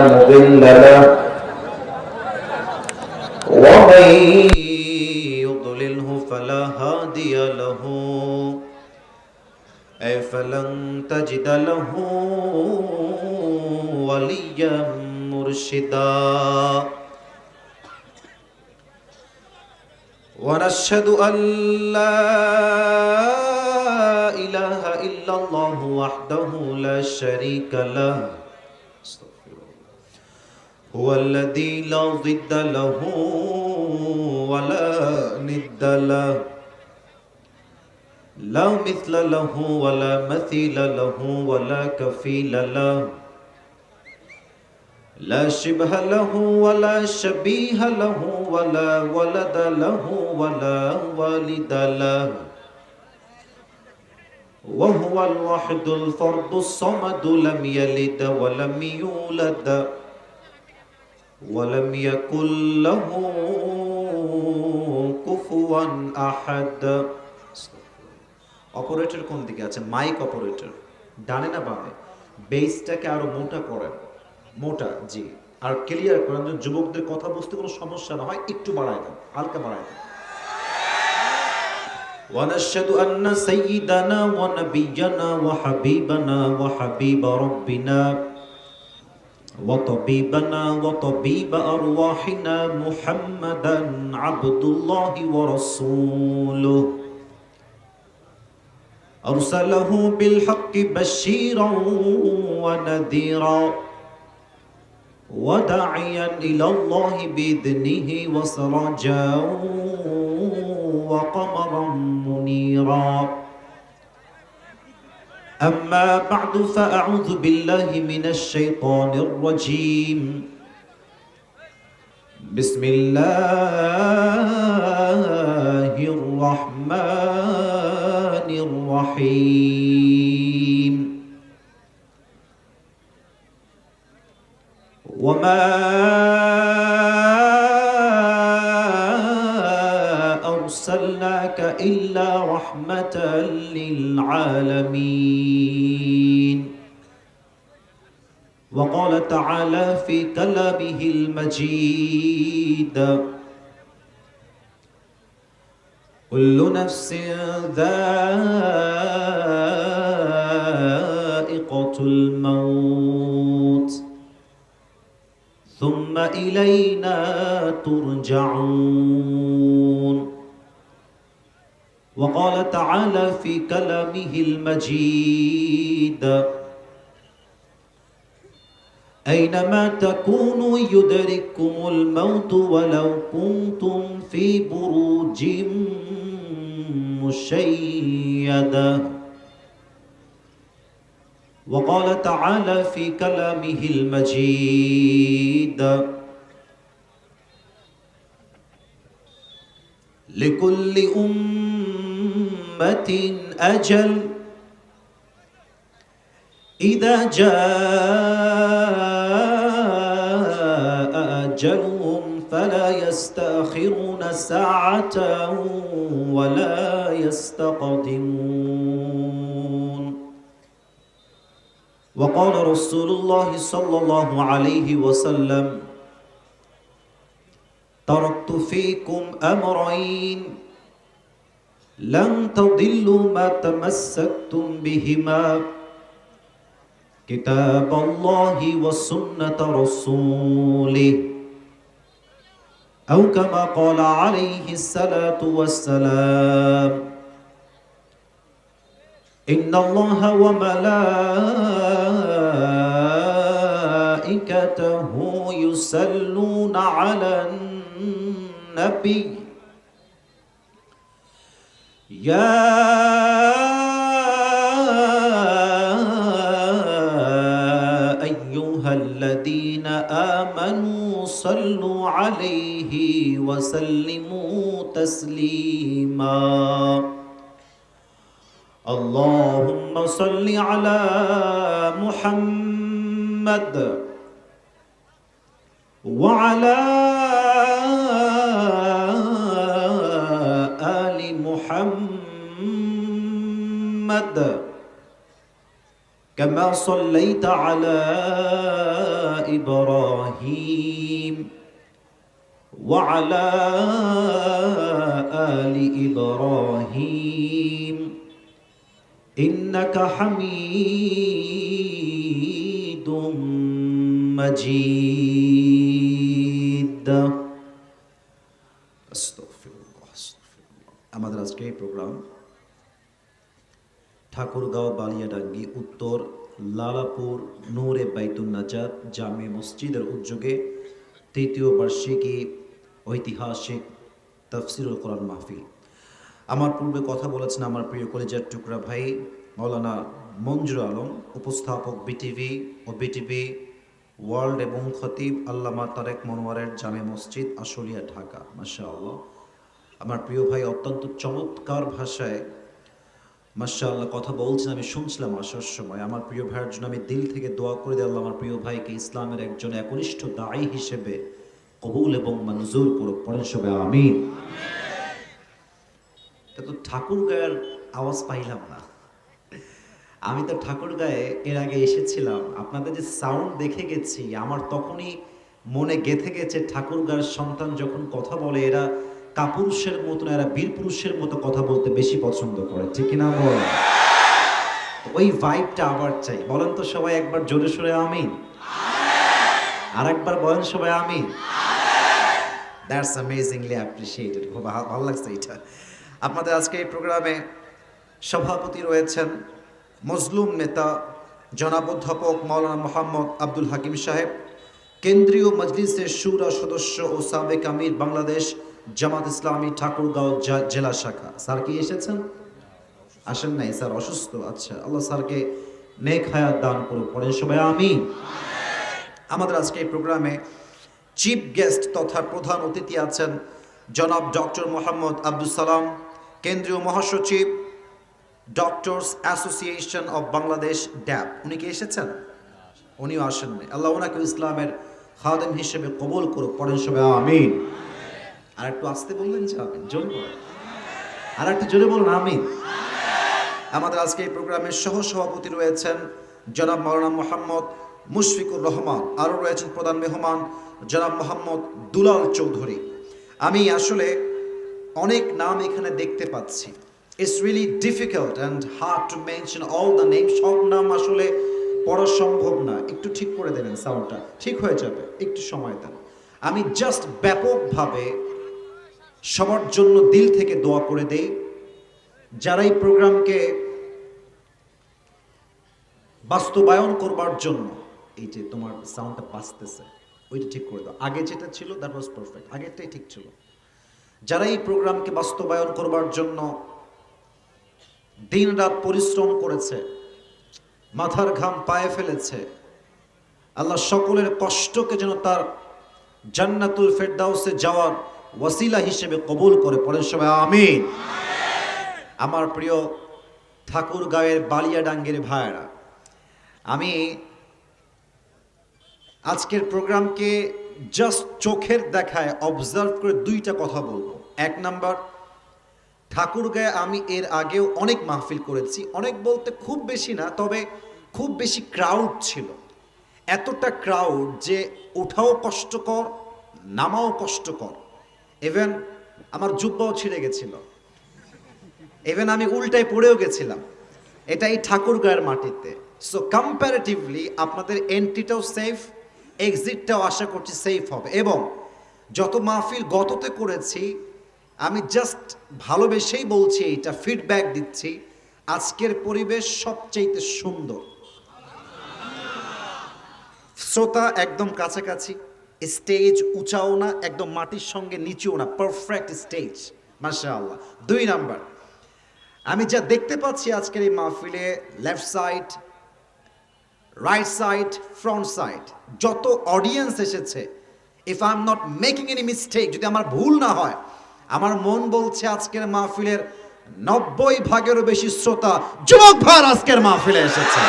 مضل له ومن يضلله فلا هادي له فلن تجد له وليا مرشدا ونشهد أن لا إله إلا الله وحده لا شريك له هو الذي لا ضد له ولا ند له لا مثل له ولا مثيل له ولا كفيل له لا شبه له ولا شبيه له ولا ولد له ولا والد له وهو الوحيد الفرد الصمد لم يلد ولم يولد ولم يكن له كفوا أحد operator কোন দিকে আছে? মাইক অপারেটর ডানে না বামে? বেসটাকে আরো মোটা করেন, মোটা, জি, আর ক্লিয়ার করেন যে যুবকদের কথা বুঝতে কোনো সমস্যা না হয়, একটু বাড়ায় দেন, হালকা বাড়ায় দেন। ونشهد أن سيدنا ونبينا وحبيبنا وحبيب ربنا وطبيبنا وطبيب أرواحنا محمدا عبد الله ورسوله أرسله بالحق بشيرا ونذيرا وداعيا إلى الله بإذنه وسراجا وقمرا منيرا أما بعد فأعوذ بالله من الشيطان الرجيم بسم الله الرحمن الرحيم وما أرسلناك إلا رحمة للعالمين وقال تعالى في كلامه المجيد كل نفس ذائقة الموت ثم إلينا ترجعون وقال تعالى في كلامه المجيد أينما تكونوا يدرككم الموت ولو كنتم في بروج مشيدة وقال تعالى في كلامه المجيد لكل أمة أجل إذا جاء أجلهم فلا يستأخرون ساعة ولا يستقدمون وقال رسول الله صلى الله عليه وسلم تركت فيكم أمرين لن تضلوا ما تمسكتم بهما كتاب الله وسنة رسوله أو كما قال عليه الصلاة والسلام إن الله وملائكته يصلون على النبي يا أيها الذين آمنوا صلوا عليه وسلموا تسليما اللهم صل على محمد وعلى آل محمد كما صليت على إبراهيم وعلى آل إبراهيم إنك حميد مجيد আস্তাগফিরুল্লাহ আস্তাগফিরুল্লাহ। আমাদের আজকে এই প্রোগ্রাম ঠাকুরগাঁও বালিয়াডাঙ্গি উত্তর লালাপুর নূরে বাইতুন নাজাত জামে মসজিদের উদ্যোগে তৃতীয় বার্ষিকী ঐতিহাসিক তাফসিরুল কোরআন মাহফিল। আমার পূর্বে কথা বলেছেন আমার প্রিয় কলেজের টুকরা ভাই মাওলানা মঞ্জুর আলম, উপস্থাপক বিটিভি ও বিটিভি ওয়ার্ল্ড এবং খতিব আল্লামা তারেক মনোয়ারের জামে মসজিদ আশুলিয়া ঢাকা। মাশাআল্লাহ, আমার প্রিয় ভাই অত্যন্ত চমৎকার ভাষায় মাশাআল্লাহ কথা বলছেন, আমি শুনছিলাম আসার সময়। আমার প্রিয় ভাইয়ের জন্য আমি দিল থেকে দোয়া করে দিই, আল্লাহ আমার প্রিয় ভাইকে ইসলামের একজন একনিষ্ঠ দায়ী হিসেবে কবুল এবং মঞ্জুর করুক। পড়েন সবাই আমিন। তো ঠাকুরগাঁয়ের আওয়াজ পাইলাম না। আমি তো ঠাকুরগাঁয়ে এর আগে এসেছিলাম, আপনাদের যে সাউন্ড দেখে গেছি, আমার তখনই মনে গেঁথে গেছে ঠাকুরগাঁয়ের সন্তান যখন কথা বলে এরা কাপুরুষের মতো না, এরা বীর পুরুষের মতো কথা বলতে বেশি পছন্দ করে, ঠিক কিনা বল? ওই ভাইবটা আবার চাই। বলেন তো সবাই একবার জোরে সোরে আমিন। আর একবার বলেন সবাই আমিন। That's amazingly appreciated. খুব ভালো লাগছে এটা। আপনাদের আজকে এই প্রোগ্রামে সভাপতি রয়েছেন মজলুম নেতা জনাব অধ্যাপক মাওলানা মোহাম্মদ আব্দুল হাকিম সাহেব, কেন্দ্রীয় মজলিসের শুরা সদস্য ও সাবেক আমির বাংলাদেশ জামাত ইসলামী ঠাকুরগাঁও জেলা শাখা। স্যার কি এসেছেন? আসেন নাই স্যার, অসুস্থ। আচ্ছা, আল্লাহ স্যারকে নেক হায়াত দান করুক। পড়েন সবাই আমিন। আমাদের আজকে এই প্রোগ্রামে চিফ গেস্ট তথা প্রধান অতিথি আছেন জনাব ডক্টর মোহাম্মদ আব্দুল সালাম, কেন্দ্রীয় মহাসচিব ডক্টরস অ্যাসোসিয়েশন অফ বাংলাদেশ ড্যাব। উনি কি এসেছেন? উনিও আসেননি। আল্লাহ ওনাকে ইসলামের খাদেম হিসেবে কবুল করুক। পড়েন সবাই আমিন। আর একটু আসতে বললেন যে আমিন, জোরে বলেন। আর একটু জোরে বলুন আমিন। আমাদের আজকে এই প্রোগ্রামের সহ সভাপতি রয়েছেন জনাব মাওলানা মোহাম্মদ মুশফিকুর রহমান, আরও রয়েছেন প্রধান মেহমান জনাব মোহাম্মদ দুলাল চৌধুরী। আমি আসলে অনেক নাম এখানে দেখতে পাচ্ছি। It's really difficult and hard to mention all the name. সব নাম আসলে পড়া সম্ভব না। একটু ঠিক করে দেবেন, সাউন্ডটা ঠিক হয়ে যাবে, একটু সময় দেন। আমি জাস্ট ব্যাপকভাবে সবার জন্য দিল থেকে দোয়া করে দেই, যারা এই প্রোগ্রামকে বাস্তবায়ন করবার জন্য, এই যে তোমার সাউন্ডটা বাজতেছে ওইটা ঠিক করে দাও। আগে যেটা ছিল দ্যাট ওয়াজ পারফেক্ট, আগেরটাই ঠিক ছিল। যারা এই প্রোগ্রামকে বাস্তবায়ন করবার জন্য দিন রাত পরিশ্রম করেছে, মাথার ঘাম পায়ে ফেলেছে, আল্লাহ সকলের কষ্টকে যেন তার জান্নাতুল ফেরদাউসে যাওয়ার ওয়াসিলা হিসেবে কবুল করে। পড়েন সবাই আমিন। আমার প্রিয় ঠাকুরগাঁয়ের বালিয়াডাঙ্গির ভাইয়েরা, আমি আজকের প্রোগ্রামকে জাস্ট চোখের দেখায় অবজার্ভ করে দুইটা কথা বলবো। এক নাম্বার, ঠাকুরগাঁয়ে আমি এর আগেও অনেক মাহফিল করেছি, অনেক বলতে খুব বেশি না, তবে খুব বেশি ক্রাউড ছিল। এতটা ক্রাউড যে ওঠাও কষ্টকর, নামাও কষ্টকর। ইভেন আমার জুব্বাও ছিঁড়ে গেছিল, ইভেন আমি উল্টায় পড়েও গেছিলাম। এটা এই ঠাকুরগাঁয়ের মাটিতে। সো কম্প্যারেটিভলি আপনাদের এন্ট্রিটাও সেফ, এক্সিটটাও আশা করছি সেফ হবে। এবং যত মাহফিল গততে করেছি, আমি জাস্ট ভালোবেসেই বলছি, এটা ফিডব্যাক দিচ্ছি, আজকের পরিবেশ সবচেয়ে সুন্দর। শ্রোতা একদম কাছাকাছি, স্টেজ উঁচাও না, একদম মাটির সঙ্গে নিচেও না, পারফেক্ট স্টেজ, মাশাআল্লাহ। দুই নাম্বার, আমি যা দেখতে পাচ্ছি আজকের এই মাহফিলে, left side, right side, front side, যত অডিয়েন্স এসেছে, if I am not making any mistake, যদি আমার ভুল না হয়, আমার মন বলছে আজকের মাহফিলের 90% বেশি শ্রোতা যুবক ভাই আজকের মাহফিলে এসেছে।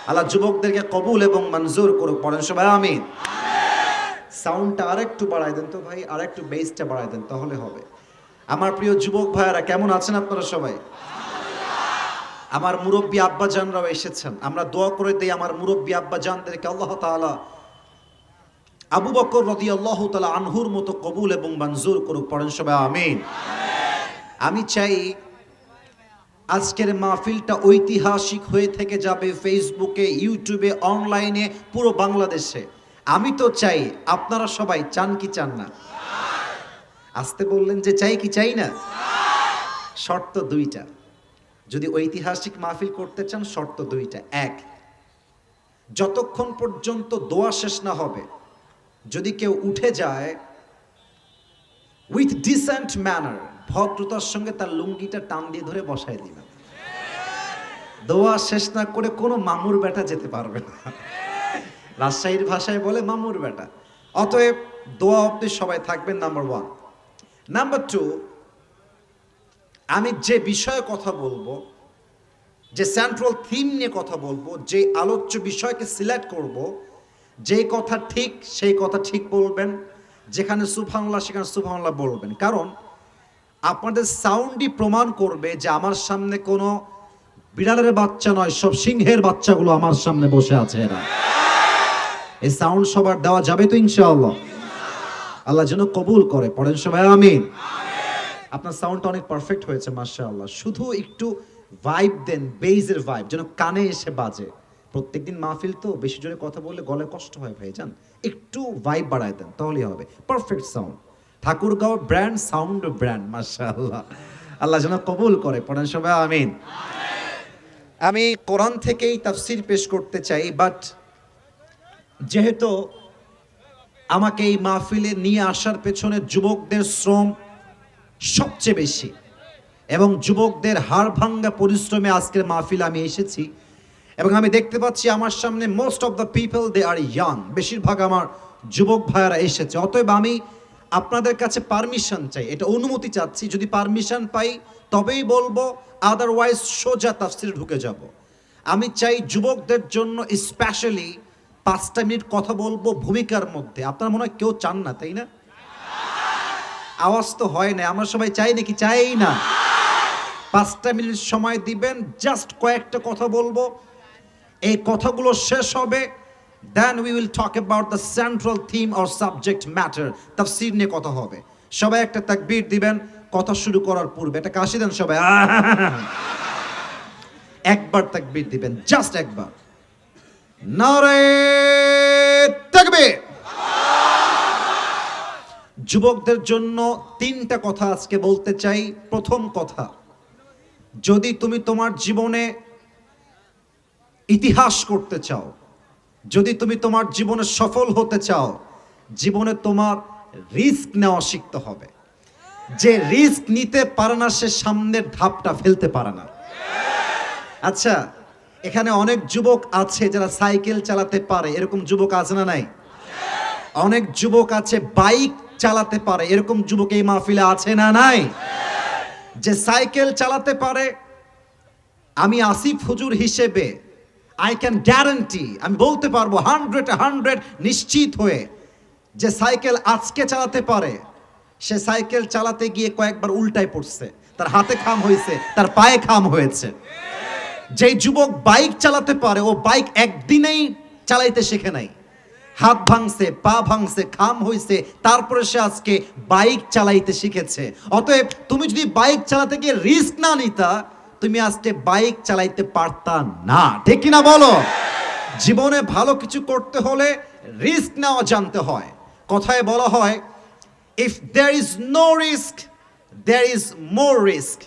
আল্লাহ যুবকদেরকে কবুল এবং মঞ্জুর করুক। পড়েন সবাই আমিন। সাউন্ডটা আরেকটু বাড়াই দেন তো ভাই, আরেকটু বেসটা বাড়াই দেন, তাহলে হবে। আমার প্রিয় যুবক ভাইয়েরা, কেমন আছেন আপনারা সবাই? আমার মুরব্বী আব্বা জানরাও এসেছেন, আমরা দোয়া করে দেই আমার মুরব্বী আব্বা জানদেরকে আল্লাহ তাআলা আবু বকর রাদিয়াল্লাহু তাআলা আনহুর মতো কবুল এবং মঞ্জুর করুক, পড়েন সবাই আমিন। আমি চাই আজকের মাহফিলটা ঐতিহাসিক হয়ে থেকে যাবে ফেসবুকে, ইউটিউবে, অনলাইনে, পুরো বাংলাদেশে। আমি তো চাই, আপনারা সবাই চান কি চান না? আসতে বললেন যে চাই কি চাই না? শর্ত দুইটা, যদি ঐতিহাসিক মাহফিল করতে চান শর্ত দুইটা। এক, যতক্ষণ পর্যন্ত দোয়া শেষ না হবে যদি কেউ উঠে যায় উইথ ডিসেন্ট ম্যানার, ভদ্রতার সঙ্গে তার লুঙ্গিটা টান দিয়ে ধরে বসায় দিবেন। দোয়া শেষ না করে কোনো মামুর বেটা যেতে পারবে না, রাজশাহীর ভাষায় বলে মামুর বেটা। অতএব দোয়া অবধি সবাই থাকবেন, নাম্বার ওয়ান। নাম্বার টু, আমি যে বিষয়ে কথা বলবো, যে সেন্ট্রাল থিম নিয়ে কথা বলবো, যে আলোচ্য বিষয়কে সিলেক্ট করব, যে কথা ঠিক সেই কথা ঠিক বলবেন, যেখানে সুবহানাল্লাহ সেখানে সুবহানাল্লাহ বলবেন। কারণ আপনাদের সাউন্ডই প্রমাণ করবে যে আমার সামনে কোনো বিড়ালের বাচ্চা নয়, সব সিংহের বাচ্চাগুলো আমার সামনে বসে আছে। এরা এই সাউন্ড সবার দেওয়া যাবে তো ইনশাআল্লাহ? আল্লাহ যেন কবুল করে, পড়েন সবাই আমিন। আপনার সাউন্ডটা অনেক পারফেক্ট হয়েছে মাশাআল্লাহ, শুধু একটু ভাইব দেন, বেজের ভাইব যেন কানে এসে বাজে। প্রত্যেকদিন মাহফিল তো বেশি জোরে কথা বললে গলায় কষ্ট হয় ভাইজান, একটু ভাইব বাড়ায় দেন তাহলেই হবে। Perfect sound, Thakurgaon brand, sound brand, মাশাআল্লাহ। আল্লাহ যেন কবুল করে, পড়েন সবাই আমিন। আমি কোরআন থেকেই তাফসীর পেশ করতে চাই, বাট যেহেতু আমাকে এই মাহফিলে নিয়ে আসার পেছনে যুবকদের শ্রম সবচেয়ে বেশি এবং যুবকদের হাড় ভাঙ্গা পরিশ্রমে আজকের মাহফিলে আমি এসেছি, এবং আমি দেখতে পাচ্ছি আমার সামনে most of the people they are young, বেশিরভাগ আমার যুবক ভাইয়েরা এসেছে। অতএব আমি আপনাদের কাছে পারমিশন চাই, এটা অনুমতি চাচ্ছি। যদি পারমিশন পাই তবেই বলবো, আদারওয়াইজ সোজা তাফসিরে ঢুকে যাব। আমি চাই যুবকদের জন্য স্পেশালি 5টা মিনিট কথা বলবো ভূমিকার মধ্যে। আপনারা মনে হয় কেউ চান না, তাই না? আওয়াজ তো হয় না, আমরা সবাই চাই নাকি? চাই না? 5টা মিনিট সময় দিবেন, জাস্ট কয়েকটা কথা বলবো, এই কথাগুলো শেষ হবে, then we will talk about the central theme or subject matter. তাফসীর নিয়ে কথা হবে। সবাই একটা তাকবীর দিবেন কথা শুরু করার পূর্বে, একটা কাশি দেন সবাই, একবার তাকবীর দিবেন, জাস্ট একবার। নারে তাকবীর। যুবকদের জন্য 3টা কথা আজকে বলতে চাই। প্রথম কথা, যদি তুমি তোমার জীবনে ইতিহাস করতে চাও, যদি তুমি তোমার জীবনে সফল হতে চাও, জীবনে তোমার রিস্ক নেওয়া শিখতে হবে। যে রিস্ক নিতে পারে না সে সামনের ধাপটা ফেলতে পারে না। আচ্ছা, এখানে অনেক যুবক আছে যারা সাইকেল চালাতে পারে, এরকম যুবক আছে না নাই? অনেক যুবক আছে বাইক চালাতে পারে, এরকম যুবক এই মাহফিলে আছে না নাই? যে সাইকেল চালাতে পারে, আমি আসিফ হুজুর হিসেবে আই ক্যান গ্যারান্টি, আমি বলতে পারবো 100 নিশ্চিত হয়ে, যে সাইকেল আজকে চালাতে পারে, সে সাইকেল চালাতে গিয়ে কয়েকবার উল্টায় পড়ছে, তার হাতে খাম হয়েছে, তার পায়ে খাম হয়েছে। যেই যুবক বাইক চালাতে পারে, ও বাইক একদিনেই চালাইতে শেখে নাই, হাত ভাঙছে, পা ভাঙছে, খাম হয়েছে, তারপরে সে আজকে বাইক চালাইতে শিখেছে। অতএব তুমি যদি বাইক চালাতে গিয়ে রিস্ক না নিতা, তুমি আজকে বাইক চালাইতে পারতা না, ঠিক কিনা বলো? জীবনে ভালো কিছু করতে হলে রিস্ক নেওয়া জানতে হয়। কথায় বলা হয়, if there is no risk there is more risk.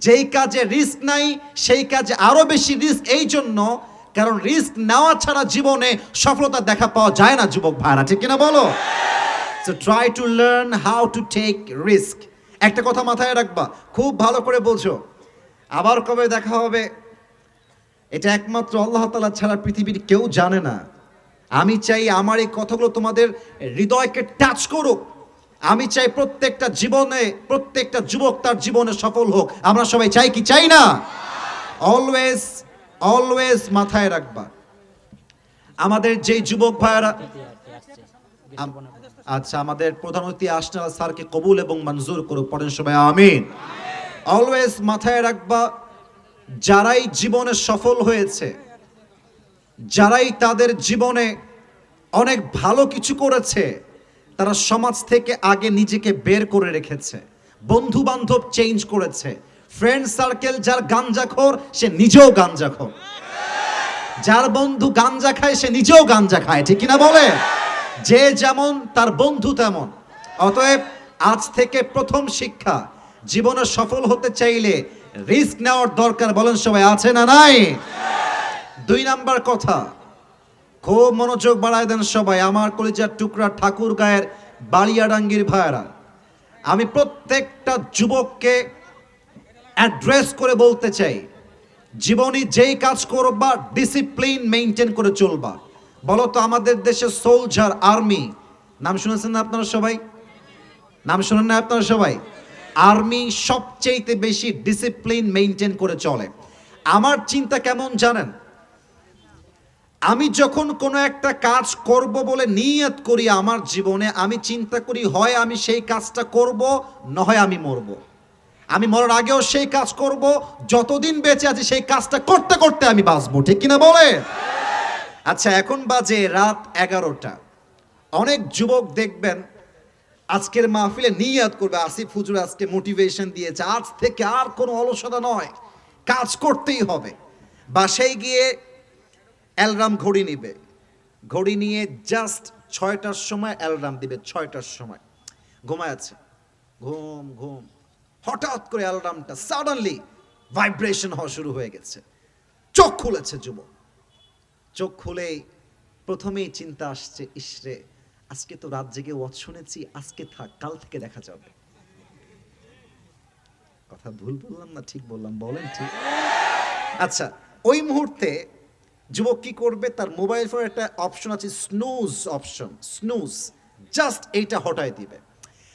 যেই কাজে রিস্ক নাই সেই কাজে আরো বেশি রিস্ক, এই জন্য কারণ রিস্ক নেওয়া ছাড়া জীবনে সফলতা দেখা পাওয়া যায় না যুবক ভাইরা, ঠিক কিনা বলো? So try to learn how to take risk. একটা কথা মাথায় রাখবা, খুব ভালো করে বোঝো, আবার কবে দেখা হবে এটা একমাত্র আল্লাহ তাআলা ছাড়া পৃথিবীর কেউ জানে না। আমি চাই আমার এই কথাগুলো তোমাদের হৃদয়কে টাচ করুক। আমি চাই প্রত্যেকটা জীবনে, প্রত্যেকটা যুবক তার জীবনে সফল হোক। আমরা সবাই চাই কি চাই না? অলওয়েজ অলওয়েজ মাথায় রাখবা, আমাদের যেই যুবক ভাইরা, আচ্ছা আমাদের প্রধান অতিথি আসনাল স্যারকে কবুল এবং মঞ্জুর করুক, পড়েন সবাই আমিন। অলওয়েজ মাথায় রাখবা, যারাই জীবনে সফল হয়েছে, যারাই তাদের জীবনে অনেক ভালো কিছু করেছে, তারা সমাজ থেকে আগে নিজেকে বের করে রেখেছে, বন্ধু বান্ধব চেঞ্জ করেছে। ফ্রেন্ড সার্কেল যার গাঞ্জাখোর সে নিজেও গাঞ্জাখোর, যার বন্ধু গাঞ্জা খায় সে নিজেও গাঞ্জা খায়, ঠিক কিনা বলে? যে যেমন তার বন্ধু তেমন। অতএব আজ থেকে প্রথম শিক্ষা, জীবনে সফল হতে চাইলে রিস্ক নেওয়ার দরকার। বলেন সবাই, আছে না নাই? 2 নাম্বার কথা, খুব মনোযোগ বাড়ায় দেন সবাই, আমার কলিজার টুকরা ঠাকুর গায়ের বালিয়াডাঙ্গির ভাইরা। আমি প্রত্যেকটা যুবককে অ্যাড্রেস করে বলতে চাই, জীবনে যেই কাজ করবা ডিসিপ্লিন মেইনটেইন করে চলবা। বলো তো, আমাদের দেশে সোলজার, আর্মি নাম শুনেছেন না আপনারা সবাই? নাম শুনেন না আপনারা সবাই? আর্মি সবচেয়ে বেশি ডিসিপ্লিন মেইনটেইন করে চলে। আমার চিন্তা কেমন জানেন? আমি যখন কোনো একটা কাজ করব বলে নিয়ত করি আমার জীবনে, আমি চিন্তা করি হয় আমি সেই কাজটা করব, নয় আমি মরব। আমি মরার আগেও সেই কাজ করব, যতদিন বেঁচে আছি সেই কাজটা করতে করতে আমি বাঁচবো, ঠিক কিনা বলে? আচ্ছা, এখন বাজে রাত 11টা। অনেক যুবক দেখবেন আজকের মাহফিলে নিয়ত করবে, আসিফ হুজুর আজকে মোটিভেশন দিয়েছে, আজ থেকে আর কোনো অলসতা নয়, কাজ করতেই হবে। বাসায় গিয়ে অ্যালার্ম ঘড়ি নিবে, ঘড়ি নিয়ে জাস্ট 6টার সময় অ্যালার্ম দিবে, 6টার সময় ঘুমায় আছে, ঘুম ঘুম, হঠাৎ করে অ্যালার্মটা সাডেনলি ভাইব্রেশন হওয়া শুরু হয়ে গেছে। চোখ খুলেছে যুবক, চোখ খুলেই প্রথমেই চিন্তা আসছে, ইসরে আজকে তো রাত জেগে ওয়াজ শুনেছি, আজকে থাক, কাল থেকে দেখা যাবে। কথা ভুল বললাম না ঠিক বললাম? বলেন ঠিক? আচ্ছা, ওই মুহূর্তে যুবক কি করবে? তার মোবাইল ফোনে একটা অপশন আছে স্নুজ অপশন, স্নুজ, জাস্ট এইটা হটায় দিবে।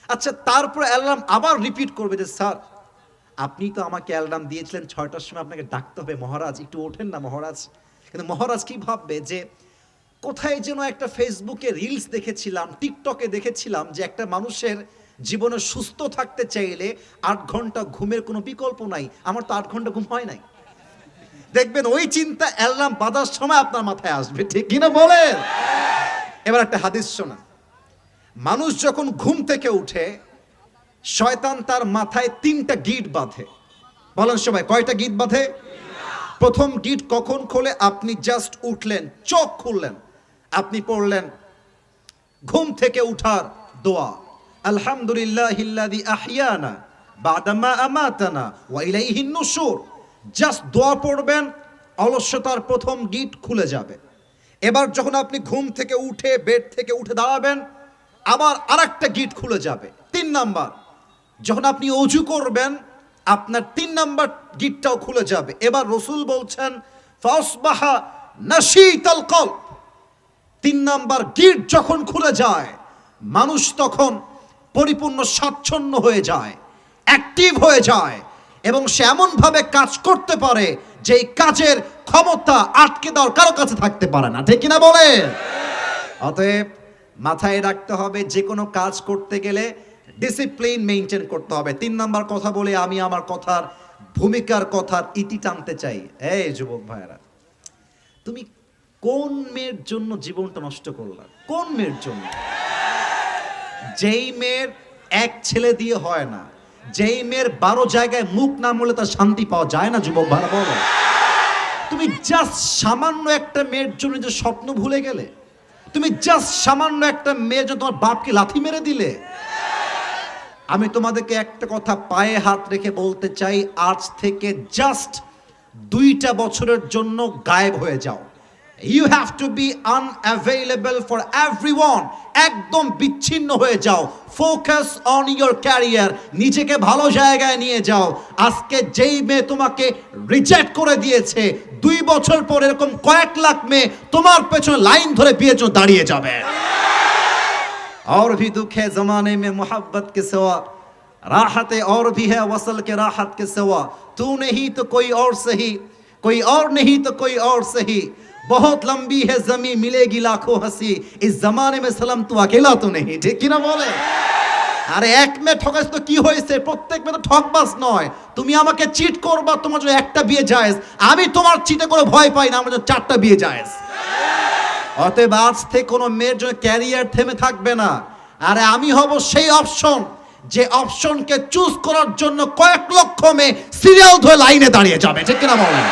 আচ্ছা, তারপর অ্যালার্ম আবার রিপিট করবে যে স্যার আপনি তো আমাকে অ্যালার্ম দিয়েছিলেন 6টার সময়, আপনাকে ডাকতে হবে মহারাজ, একটু ওঠেন না মহারাজ। কিন্তু মহারাজ কি ভাববে যে কোথায় যেন একটা ফেসবুকে রিলস দেখেছিলাম, টিকটকে দেখেছিলাম যে একটা মানুষের জীবনে সুস্থ থাকতে চাইলে 8 ঘন্টা ঘুমের কোনো বিকল্প নাই, আমার তো 8 ঘন্টা ঘুম হয় নাই। দেখবেন ওই চিন্তা অ্যালার্ম বাজার সময় আপনার মাথায় আসবে, ঠিক কিনা বলেন? এবার একটা হাদিস শোনা। মানুষ যখন ঘুম থেকে উঠে, শয়তান তার মাথায় 3টা গিট বাঁধে। বলেন সবাই, কয়টা গিট বাঁধে? প্রথম গিট কখন খোলে? আপনি জাস্ট উঠলেন, চোখ খুললেন, আপনি পড়লেন ঘুম থেকে উঠার দোয়া, আলহামদুলিল্লাহিল্লাযী আহইয়ানা বাদামা আমাতানা ওয়া ইলাইহিন নুশুর। জাস্ট দোয়া পড়বেন, অলসতার প্রথম গিট খুলে যাবে। এবার যখন আপনি ঘুম থেকে উঠে বেড থেকে উঠে দাঁড়াবেন, আবার আরেকটা গিট খুলে যাবে। 3 নাম্বার, যখন আপনি ওযু করবেন আপনার 3 নাম্বার গিটটাও খুলে যাবে। এবার রাসূল বলছেন ফাসবাহা নাশীতাল কলব। 3 নাম্বার গিট যখন খুলে যায়, মানুষ তখন পরিপূর্ণ স্বাচ্ছন্দ্য হয়ে যায়, অ্যাক্টিভ হয়ে যায়, এবং সে এমনভাবে কাজ করতে পারে যে এই কাজের ক্ষমতা আটকে দেওয়ার কারো কাছে থাকতে পারে না, ঠিক কিনা বলে? অতএব মাথায় রাখতে হবে, যে কোনো কাজ করতে গেলে ডিসিপ্লিন মেইনটেইন করতে হবে। 3 নাম্বার কথা বলে আমি আমার কথার ভূমিকার কথার ইতি টানতে চাই। এই যুবক ভাইরা, তুমি কোন মেয়ের জন্য জীবনটা নষ্ট করলা? কোন মেয়ের জন্য? যেই মেয়ের এক ছেলে দিয়ে হয় না, যেই মেয়ের 12 জায়গায় মুখ না মলে তার শান্তি পাওয়া যায় না, যুবক ভাইরা বলো। তুমি জাস্ট সামান্য একটা মেয়ের জন্য যে স্বপ্ন ভুলে গেলে, তুমি জাস্ট সামান্য একটা মেয়ের জন্য তোমার বাপকে লাথি মেরে দিলে। আমি তোমাদেরকে একটা কথা পায়ে হাত রেখে বলতে চাই, আজ থেকে জাস্ট 2টা বছরের জন্য গায়েব হয়ে যাও। You have to be unavailable for everyone. একদম বিচ্ছিন্ন হয়ে যাও, ফোকাস অন ইয়োর ক্যারিয়ার, নিজেকে ভালো জায়গায় নিয়ে যাও। আজকে যেই মেয়ে তোমাকে রিজেক্ট করে দিয়েছে, 2 বছর পর এরকম কয়েক লাখ মেয়ে তোমার পেছনে লাইন ধরে বিয়ের জন্য দাঁড়িয়ে যাবে। और भी दुख है जमाने में मोहब्बत के सिवा, राहत और भी है वसल के राहत के सिवा, तू नहीं तो कोई और सही, कोई और नहीं तो कोई और सही, बहुत लंबी है जमी मिलेगी लाखों हंसी, इस जमाने में सलाम तू अकेला तो नहीं, ठीक कि ना बोले? আরে এক মেয়ে ঠকাইছ তো কি হয়েছে, প্রত্যেক মেয়ে তো ঠকবাজ নয়। তুমি আমাকে চিট করবা, তোমার জন্য একটা বিয়ে জায়েজ, আমি তোমার চিটে করে ভয় পাই না, আমার জন্য 4টা বিয়ে জায়েজ। অতএব আজ থেকে কোনো মেয়ের জন্য ক্যারিয়ার থেমে থাকবে না। আরে আমি হব সেই অপশন, যে অপশনকে চুজ করার জন্য কয়েক লক্ষ মেয়ে সিরিয়াল ধরে লাইনে দাঁড়িয়ে যাবে, ঠিক কিনা বলেন?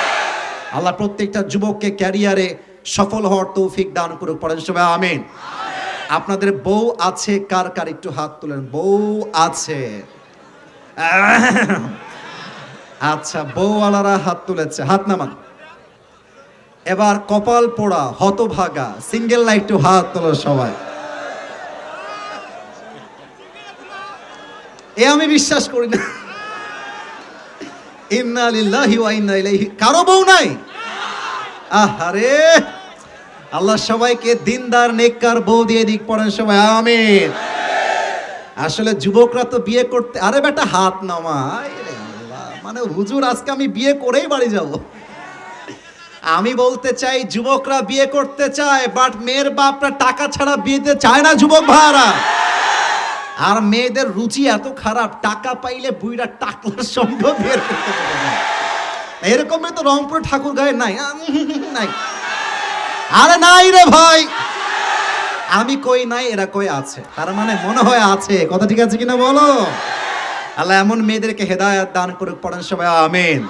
আল্লাহ প্রত্যেকটা যুবককে ক্যারিয়ারে সফল হওয়ার তৌফিক দান করুক, পড়েন সবাই আমিন। আপনাদের বউ আছে কার কার একটু হাত তুলেন, বউ আছে? আচ্ছা, বউওয়ালারা হাত তুলেছে, হাত নামান। এবার কপাল পোড়া হতভাগা সিঙ্গেলরা একটু হাত তোলো সবাই। এ আমি বিশ্বাস করি না। ইন্না লিল্লাহি ওয়া ইন্না ইলাইহি। কারো বউ নাই? আহারে, আল্লাহ সবাইকে দিনদার নেককার বউ দিয়ে দিক, পড়েন সবাই আমিন। আসলে যুবকরা তো বিয়ে করতে, আরে বেটা হাত নামায়, মানে হুজুর আজকে আমি বিয়ে করেই বাড়ি যাব। আমি বলতে চাই যুবকরা বিয়ে করতে চায়, বাট মেয়ের বাপরা টাকা ছাড়া বিয়েতে চায় না যুবক ভাইরা। আর মেয়েদের রুচি এত খারাপ, টাকা পাইলে বুইরা টাকলার সঙ্গে বিয়ে করতে পারে। এরকম তো রংপুর ঠাকুর গায়ে নাই, নাই। আরে নাই রে ভাই, আমি কই নাই, এরা কই আছে, তার মানে মনে হয় আছে। কথা ঠিক আছে কিনা বলো? আল্লাহ এমন মেয়েদেরকে হেদায়েত দান করুক, পড়েন সবাই আমিন।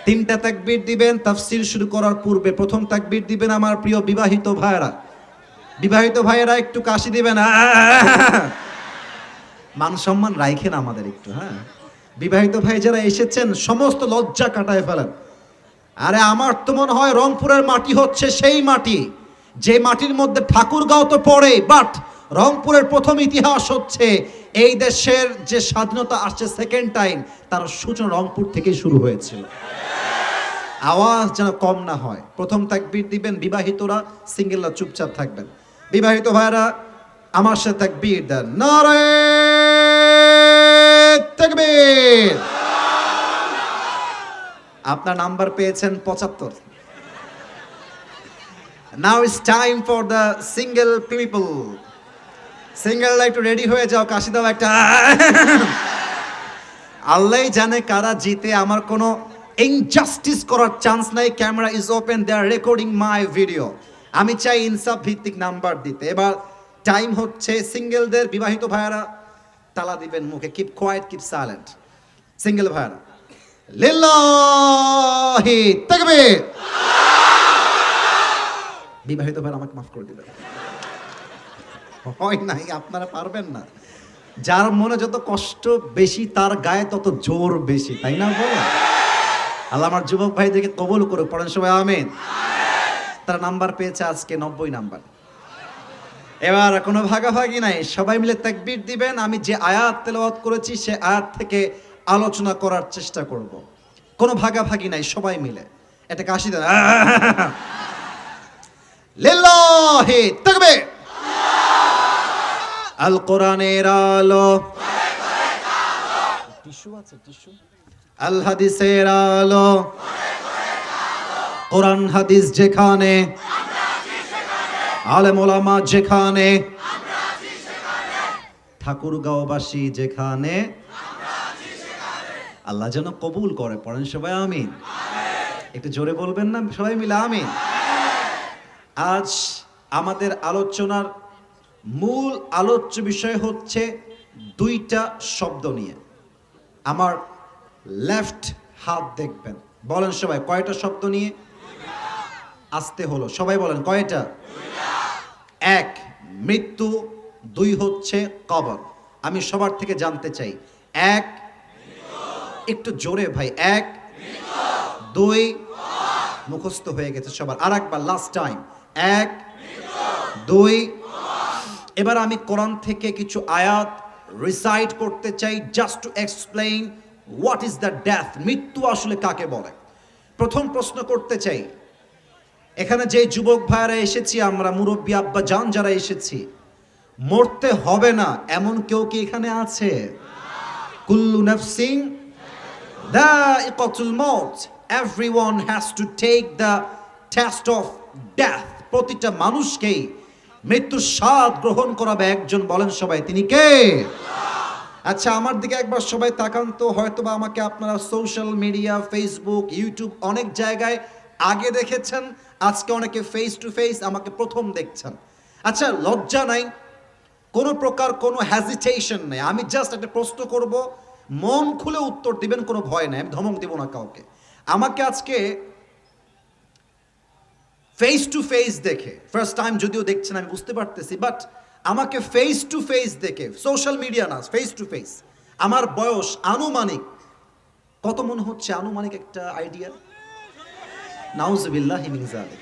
3টা তাকবীর দিবেন তাফসীর শুরু করার পূর্বে। প্রথম তাকবীর দিবেন আমার প্রিয় বিবাহিত ভাইয়েরা। বিবাহিত ভাইয়েরা একটু কাশি দিবেন, মান সম্মান রাখেন আমাদের একটু। হ্যাঁ, বিবাহিত ভাই যারা এসেছেন সমস্ত লজ্জা কাটায় ফেলেন। আরে আমার তো মনে হয় রংপুরের মাটি হচ্ছে সেই মাটি যে মাটির মধ্যে ঠাকুরগাঁও তো পড়ে, বাট রংপুরের প্রথম ইতিহাস হচ্ছে এই দেশের যে স্বাধীনতা আসছে সেকেন্ড টাইম, তার সূচনা রংপুর থেকেই শুরু হয়েছিল। আওয়াজ যেন কম না হয়। প্রথম তাকবীর দিবেন বিবাহিতরা, সিঙ্গেলরা চুপচাপ থাকবেন। বিবাহিত ভাইরা আমার সাথে তাকবীর দেন, নারে তাকবীর। আপনার নাম্বার পেয়েছেন 75। Now it's time for the single people. সিঙ্গেলরা একটু রেডি হয়ে যাও, কাশি দাও একটা। আল্লাহই জানে কারা জিতে, আমার কোনো ইনজাস্টিস করার চান্স নাই। Camera is open, they are recording my video. আমি চাই ইনসাফ ভিত্তিক নাম্বার দিতে। এবার টাইম হচ্ছে সিঙ্গেলদের। বিবাহিত ভাইয়ারা তালা দিবেন মুখে, keep quiet, keep silent. Single ভাইয়ারা লিল্লাহি তাকবীর। বিবাহিত ভাইয়ারা আমাকে মাফ করে দিবেন, হয় নাই, আপনারা পারবেন না। যার মনে যত কষ্ট বেশি তার গায়ে তত জোর বেশি, তাই না বলো? আল্লাহ আমার যুবক ভাইদেরকে কবুল করুক, পড়েন সবাই আমিন। তারা নাম্বার পেয়েছে আজকে 90 নাম্বার। এবার কোনো ভাগাভাগি নাই, সবাই মিলে তাকবীর দিবেন। আমি যে আয়াত তেলাওয়াত করেছি সে আয়াত থেকে আলোচনা করার চেষ্টা করব। কোনো ভাগাভাগি নাই, সবাই মিলে এটা কাশি দেন। লিল্লাহি তাকবীর। আল কোরআনের আলো, টিস্যু আছে টিস্যু। আল হাদিসের আলো, কোরআন হাদিস যেখানে, আলেম ওলামা যেখানে, ঠাকুরগাঁওবাসী যেখানে, আল্লাহ যেন কবুল করে, পড়েন সবাই আমিন। একটু জোরে বলবেন না সবাই মিলে আমিন। আজ আমাদের আলোচনার মূল আলোচ্য বিষয় হচ্ছে 2টা শব্দ নিয়ে। আমার লেফট হাত দেখবেন, বলেন সবাই কয়টা শব্দ নিয়ে? আসতে হলো, সবাই বলেন কয়টা? 1 মৃত্যু, 2 হচ্ছে কবর। আমি সবার থেকে জানতে চাই, 1 একটু জোরে ভাই, 1 2 মুখস্থ হয়ে গেছে সবার, আর একবার লাস্ট টাইম, 1 2। এবার আমি কোরআন থেকে কিছু আয়াত রিসাইট করতে চাই, just to explain what is the death. মৃত্যু আসলে কাকে বলে? প্রথম প্রশ্ন করতে চাই, এখানে যে যুবক ভাইরা এসেছি আমরা, মুরব্বী আব্বা জান যারা এসেছি, মরতে হবে না এমন কেউ কি এখানে আছে? কুল্লু নাফসিন যায়িকাতুল মাউত, everyone has to take the test of death. প্রতিটা মানুষকেই মৃত্যুর স্বাদ গ্রহণ করাবে একজন, বলেন সবাই তিনি কে? আচ্ছা, আমার দিকে একবার সবাই তাকান তো। হয়তোবা আমাকে আপনারা সোশ্যাল মিডিয়া, ফেসবুক, ইউটিউব অনেক জায়গায় আগে দেখেছেন, আজকে অনেকে ফেস টু ফেস আমাকে প্রথম দেখছেন। আচ্ছা, লজ্জা নাই, কোনো প্রকার কোনো হ্যাজিটেশন নেই। আমি জাস্ট একটা প্রশ্ন করব, মন খুলে উত্তর দিবেন, কোনো ভয় নেই, আমি ধমক দিব না কাউকে। আমাকে আজকে ফেস টু ফেস দেখে, ফার্স্ট টাইম যদিও দেখছেন আমি বুঝতে পারতেছি, বাট আমাকে ফেস টু ফেস দেখে, সোশ্যাল মিডিয়া না, ফেস টু ফেস, আমার বয়স আনুমানিক কত মনে হচ্ছে? আনুমানিক একটা আইডিয়া, নাউজুবিল্লাহি মিন যালিক।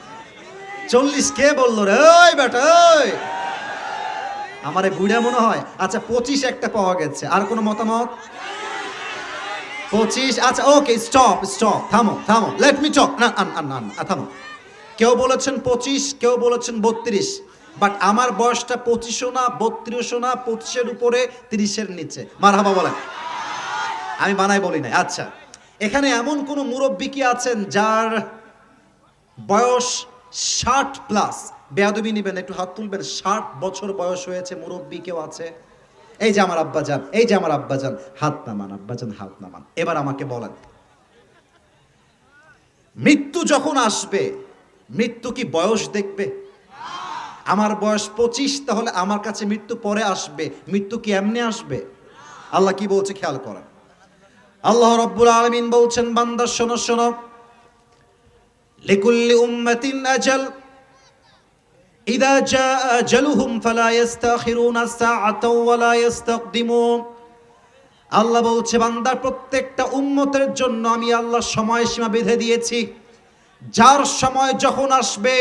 40 কে বললো রে? ওই বেটা ওই, আমারে বুড়া মনে হয়? আচ্ছা 25 একটা পাওয়া গেছে। আর কোনো মতামত? 25? আচ্ছা ওকে, স্টপ স্টপ, থামো থামো, লেট মি টক। না থামো। কেউ বলেছেন 25, কেউ বলেছেন 32, বাট আমার বয়সটা 25ও না, 32ও না, 25-এর উপরে, 30-এর নিচে। মারহাবা বলেন। আমি বানাই বলি নাই। আচ্ছা, এখানে এমন কোন মুরব্বী কি আছেন যার বয়স 60 প্লাস? বেয়াদবি নিবেন, একটু হাত তুলবেন। 60 বছর বয়স হয়েছে মুরব্বী কেউ আছে? এই যে আমার আব্বাজান, এই যে আমার আব্বাজান, হাত নামান আব্বাজান, হাত নামান। এবার আমাকে বলেন, মৃত্যু যখন আসবে, মৃত্যু কি বয়স দেখবে? আমার বয়স 25, তাহলে আমার কাছে মৃত্যু পরে আসবে, মৃত্যু কি এমনি আসবে? আল্লাহ কি বলছে খেয়াল করেন। আল্লাহ রাব্বুল আলামিন বলছেন, বান্দা শোনো শোনো, লিকুল্লি উম্মাতিন আজাল, ইযা জাআ আজালুহুম ফালা ইস্তাখিরুনা সাআতাও ওয়ালা ইস্তাকদিমুন। আল্লাহ বলছে, বান্দার প্রত্যেকটা উম্মতের জন্য আমি আল্লাহ সময়সীমা বেঁধে দিয়েছি। যার সময় যখন আসবে,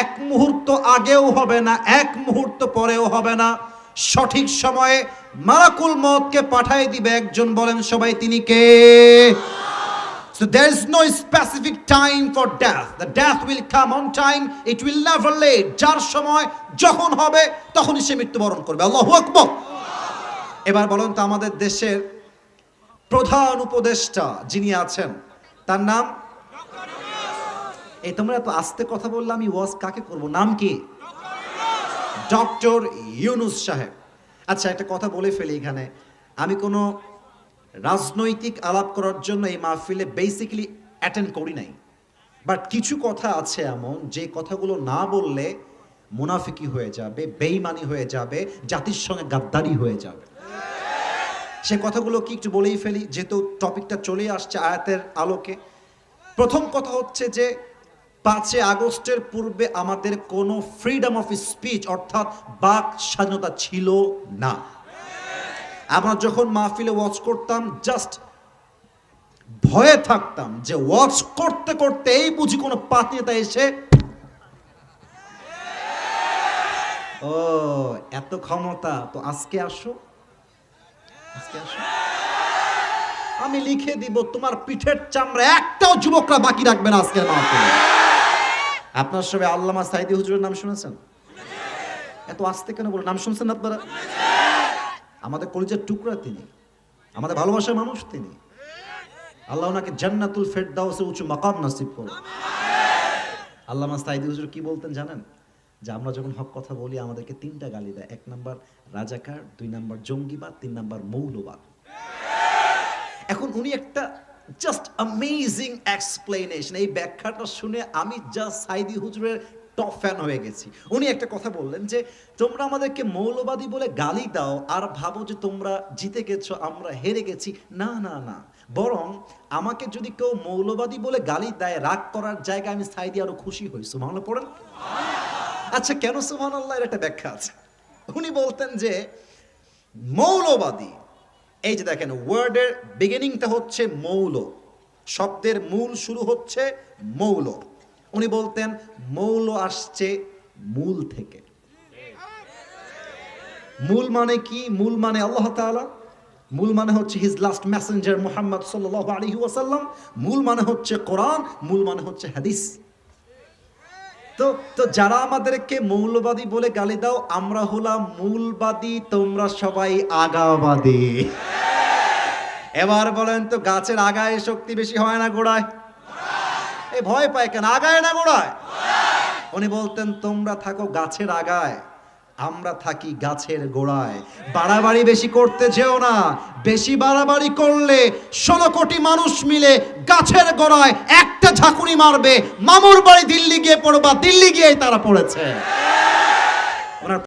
এক মুহূর্ত আগেও হবে না, এক মুহূর্ত পরেও হবে না। সঠিক সময়ে মালাকুল মউতকে পাঠিয়ে দিবে একজন। বলেন সবাই, তিনি কে? So there is no specific time for death. The death will come on time. It will never late. যার সময় যখন হবে তখনই সে মৃত্যুবরণ করবে। আল্লাহু আকবার। এবার বলুন তো, আমাদের দেশের প্রধান উপদেষ্টা যিনি আছেন, তার নাম? এই তোমরা এত আস্তে কথা বললে আমি ওয়াজ কাকে করব? নাম কি? ডক্টর ইউনূস সাহেব। আচ্ছা, একটা কথা বলে ফেলি এখানে, আমি কোনো রাজনৈতিক আলাপ করার জন্য এই মাহফিলে বেসিক্যালি অ্যাটেন্ড করি নাই, বাট কিছু কথা আছে এমন যে কথাগুলো না বললে মুনাফিকি হয়ে যাবে, বেঈমানি হয়ে যাবে, জাতির সঙ্গে গাদ্দারি হয়ে যাবে। সে কথাগুলো কি একটু বলেই ফেলি, যেহেতু টপিকটা চলে আসছে আয়াতের আলোকে। প্রথম কথা হচ্ছে যে 5 আগস্টের পূর্বে আমাদের কোনো ফ্রিডম অফ স্পিচ অর্থাৎ বাক স্বাধীনতা ছিল না। আমরা যখন মাহফিলে ওয়াচ করতাম, জাস্ট ভয়ে থাকতাম যে ওয়াচ করতে করতে এই বুঝি কোনো পাত নেতা এসে, ও এত ক্ষমতা তো আজকে আসো, আজকে আসো, আমি লিখে দিব তোমার পিঠের চামড়া একটাও যুবকরা বাকি রাখবে না আজকের মাহফিলে। আপনার সবাই আল্লামা সাঈদী হুজুরের নাম শুনেছেন? এত আস্তে কেন বলে? নাম শুনছেন আপনারা? আমাদের কলিজার টুকরা তিনি, আমাদের ভালোবাসার মানুষ তিনি। আল্লাহ ওনাকে জান্নাতুল ফেরদাউসের উঁচু মাকাম নসিব করুন। আল্লামা সাঈদী হুজুর কি বলতেন জানেন? যে আমরা যখন হক কথা বলি আমাদেরকে 3টা গালি দেয়। 1 নাম্বার রাজাকার, 2 নাম্বার জঙ্গিবাদ, 3 নাম্বার মৌলবাদ। এখন উনি একটা জাস্ট অ্যামেজিং এক্সপ্লেনেশন, এই ব্যাখ্যাটা শুনে আমি জাস্ট সাঈদী হুজুরের টপ ফ্যান হয়ে গেছি। উনি একটা কথা বললেন যে তোমরা আমাদেরকে মৌলবাদী বলে গালি দাও আর ভাবো যে তোমরা জিতে গেছো, আমরা হেরে গেছি। না না না, বরং আমাকে যদি কেউ মৌলবাদী বলে গালি দেয়, রাগ করার জায়গায় আমি সাঈদী আরো খুশি হই। সুবহানাল্লাহ পড়েন। আচ্ছা, কেন সুবহানাল্লাহ? এর একটা ব্যাখ্যা আছে। উনি বলতেন যে মৌলবাদী, এই যে দেখেন ওয়ার্ডের বিগিনিংটা হচ্ছে মৌল, শব্দের মূল শুরু হচ্ছে মৌল। উনি বলতেন মৌল আসছে মূল থেকে। মূল মানে কি? মূল মানে আল্লাহ তাআলা, মূল মানে হচ্ছে হিজ লাস্ট মেসেঞ্জার মুহাম্মদ সাল্লাল্লাহু আলাইহি ওয়াসাল্লাম, মূল মানে হচ্ছে কোরআন, মূল মানে হচ্ছে হাদিস। তো যারা আমাদেরকে মৌলবাদী বলে গালি দাও, আমরা হলাম মূলবাদী, তোমরা সবাই আগাবাদী। এবার বলেন তো, গাছের আগায় শক্তি বেশি হয় না গোড়ায়? এই ভয় পায় কেন? আগায় না গোড়ায়? উনি বলতেন তোমরা থাকো গাছের আগায়, আমরা থাকি গাছের গোড়ায়। বাড়াবাড়ি বেশি করতে যেও না, বেশি বাড়াবাড়ি করলে 16 কোটি মানুষ মিলে গাছের গোড়ায় একটা ঝাঁকুনি মারবে, মামুর বাড়ি দিল্লি গিয়ে পড়বা, দিল্লি গিয়েই তারা পড়েছে।